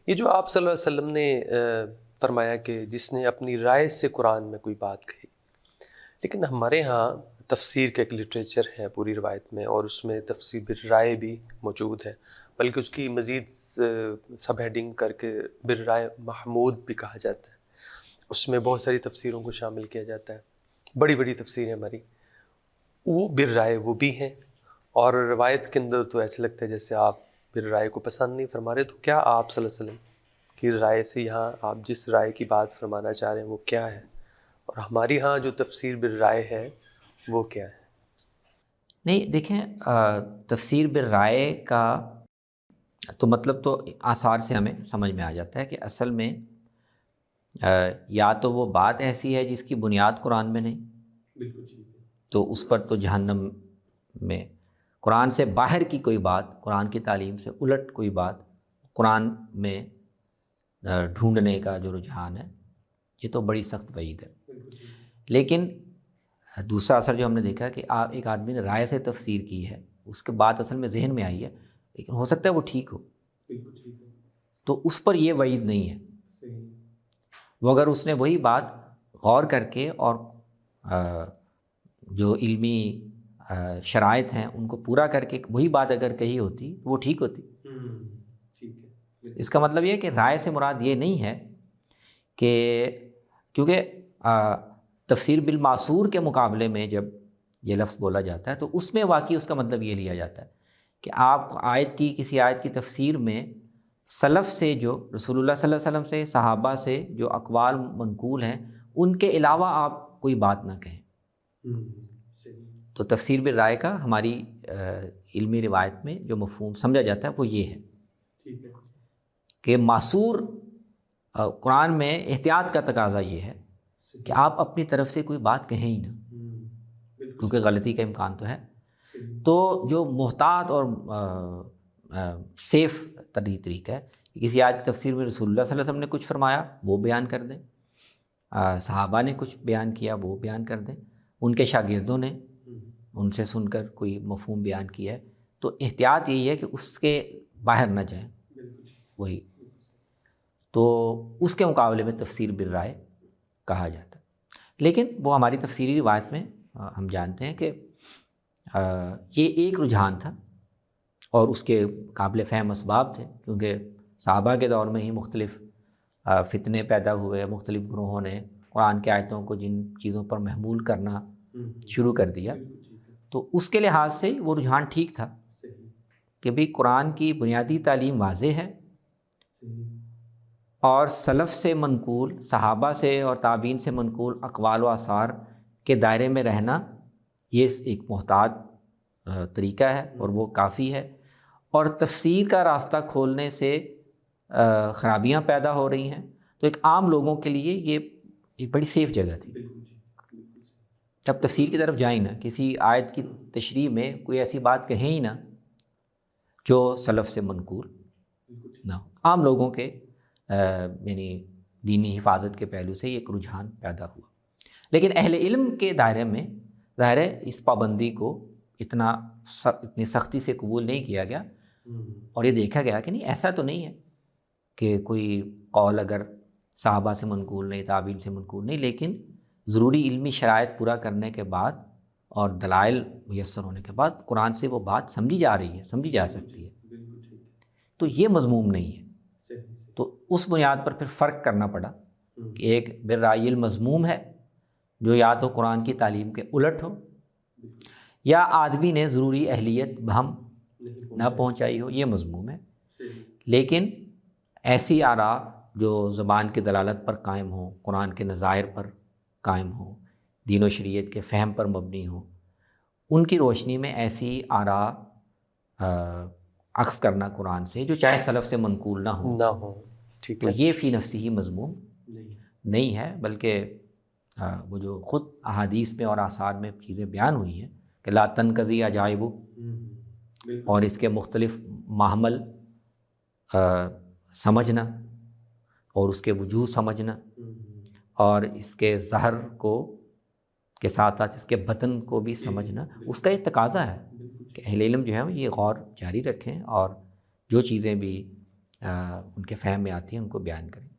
یہ جو آپ صلی اللہ علیہ وسلم نے فرمایا کہ جس نے اپنی رائے سے قرآن میں کوئی بات کہی، لیکن ہمارے ہاں تفسیر کا ایک لٹریچر ہے پوری روایت میں، اور اس میں تفسیر بالرائے بھی موجود ہے، بلکہ اس کی مزید سب ہیڈنگ کر کے بالرائے محمود بھی کہا جاتا ہے۔ اس میں بہت ساری تفسیروں کو شامل کیا جاتا ہے، بڑی بڑی تفسیریں ہماری وہ بالرائے وہ بھی ہیں، اور روایت کے اندر تو ایسے لگتا ہے جیسے آپ بالرائے کو پسند نہیں فرما رہے۔ تو کیا آپ صلی اللہ علیہ وسلم کی رائے سے یہاں آپ جس رائے کی بات فرمانا چاہ رہے ہیں وہ کیا ہے، اور ہماری ہاں جو تفسیر بالرائے ہے وہ کیا ہے؟ نہیں دیکھیں، تفسیر بالرائے کا تو مطلب تو آثار سے ہمیں سمجھ میں آ جاتا ہے کہ اصل میں یا تو وہ بات ایسی ہے جس کی بنیاد قرآن میں نہیں، بالکل ٹھیک ہے، تو اس پر تو جہنم میں، قرآن سے باہر کی کوئی بات، قرآن کی تعلیم سے الٹ کوئی بات قرآن میں ڈھونڈنے کا جو رجحان ہے یہ تو بڑی سخت وعید ہے۔ بالکل ٹھیک ہے، لیکن دوسرا اثر جو ہم نے دیکھا کہ ایک آدمی نے رائے سے تفسیر کی ہے، اس کے بعد اصل میں ذہن میں آئی ہے، لیکن ہو سکتا ہے وہ ٹھیک ہو، بالکل ٹھیک ہے، تو اس پر یہ وعید نہیں ہے۔ صحیح، وہ اگر اس نے وہی بات غور کر کے اور جو علمی شرائط ہیں ان کو پورا کر کے وہی بات اگر کہی ہوتی تو وہ ٹھیک ہوتی۔ ٹھیک ہے، اس کا مطلب یہ ہے کہ رائے سے مراد یہ نہیں ہے کہ، کیونکہ تفسیر بالمعصور کے مقابلے میں جب یہ لفظ بولا جاتا ہے تو اس میں واقعی اس کا مطلب یہ لیا جاتا ہے کہ آپ کسی آیت کی تفسیر میں سلف سے، جو رسول اللہ صلی اللہ علیہ وسلم سے، صحابہ سے جو اقوال منقول ہیں ان کے علاوہ آپ کوئی بات نہ کہیں۔ صحیح، تو تفسیر بالرائے کا ہماری علمی روایت میں جو مفہوم سمجھا جاتا ہے وہ یہ ہے ٹھیک ہے، کہ معصور قرآن میں احتیاط کا تقاضا یہ ہے کہ آپ اپنی طرف سے کوئی بات کہیں ہی نہ، بالکل کیونکہ غلطی کا امکان تو ہے۔ صحیح، تو جو محتاط اور سیف طریقہ ہے کہ کسی آیت کی تفسیر میں رسول اللہ صلی اللہ علیہ وسلم نے کچھ فرمایا وہ بیان کر دیں، صحابہ نے کچھ بیان کیا وہ بیان کر دیں، ان کے شاگردوں نے ان سے سن کر کوئی مفہوم بیان کیا ہے، تو احتیاط یہی ہے کہ اس کے باہر نہ جائیں وہی، تو اس کے مقابلے میں تفسیر بالرائے کہا جاتا ہے۔ لیکن وہ ہماری تفسیری روایت میں ہم جانتے ہیں کہ یہ ایک رجحان تھا اور اس کے قابل فہم اسباب تھے، کیونکہ صحابہ کے دور میں ہی مختلف فتنے پیدا ہوئے، مختلف گروہوں نے قرآن کی آیتوں کو جن چیزوں پر محمول کرنا شروع کر دیا، تو اس کے لحاظ سے وہ رجحان ٹھیک تھا کہ بھی قرآن کی بنیادی تعلیم واضح ہے، اور سلف سے منقول، صحابہ سے اور تابعین سے منقول اقوال و آثار کے دائرے میں رہنا یہ ایک محتاط طریقہ ہے اور وہ کافی ہے، اور تفسیر کا راستہ کھولنے سے خرابیاں پیدا ہو رہی ہیں، تو ایک عام لوگوں کے لیے یہ ایک بڑی سیف جگہ تھی۔ اب تفسیر کی طرف جائیں نہ، کسی آیت کی تشریح میں کوئی ایسی بات کہیں ہی نہ جو سلف سے منقول نہ ہو، عام لوگوں کے یعنی دینی حفاظت کے پہلو سے یہ ایک رجحان پیدا ہوا۔ لیکن اہل علم کے دائرے میں ظاہر ہے اس پابندی کو اتنی سختی سے قبول نہیں کیا گیا، اور یہ دیکھا گیا کہ نہیں، ایسا تو نہیں ہے کہ کوئی قول اگر صحابہ سے منقول نہیں، تابعین سے منقول نہیں، لیکن ضروری علمی شرائط پورا کرنے کے بعد اور دلائل میسر ہونے کے بعد قرآن سے وہ بات سمجھی جا رہی ہے، سمجھی جا سکتی ہے، تو یہ مضموم نہیں ہے۔ تو اس بنیاد پر پھر فرق کرنا پڑا کہ ایک بالرائے المذموم ہے جو یا تو قرآن کی تعلیم کے الٹ ہو، یا آدمی نے ضروری اہلیت بہم نہ پہنچائی ہو، یہ مضموم ہے۔ لیکن ایسی آراء جو زبان کی دلالت پر قائم ہوں، قرآن کے نظائر پر قائم ہوں، دین و شریعت کے فہم پر مبنی ہوں، ان کی روشنی میں ایسی آراء عکس کرنا قرآن سے جو چاہے سلف سے منقول نہ ہو، ٹھیک تو ہے، یہ فی نفسی ہی مضموم نہیں ہے، بلکہ وہ جو خود احادیث میں اور آثار میں چیزیں بیان ہوئی ہیں کہ لا تنقضی عجائب، اور اس کے مختلف محمل سمجھنا اور اس کے وجوہ سمجھنا اور اس کے ظہر کو کے ساتھ ساتھ اس کے بطن کو بھی سمجھنا، اس کا ایک تقاضا ہے کہ اہل علم جو ہے یہ غور جاری رکھیں، اور جو چیزیں بھی ان کے فہم میں آتی ہیں ان کو بیان کریں.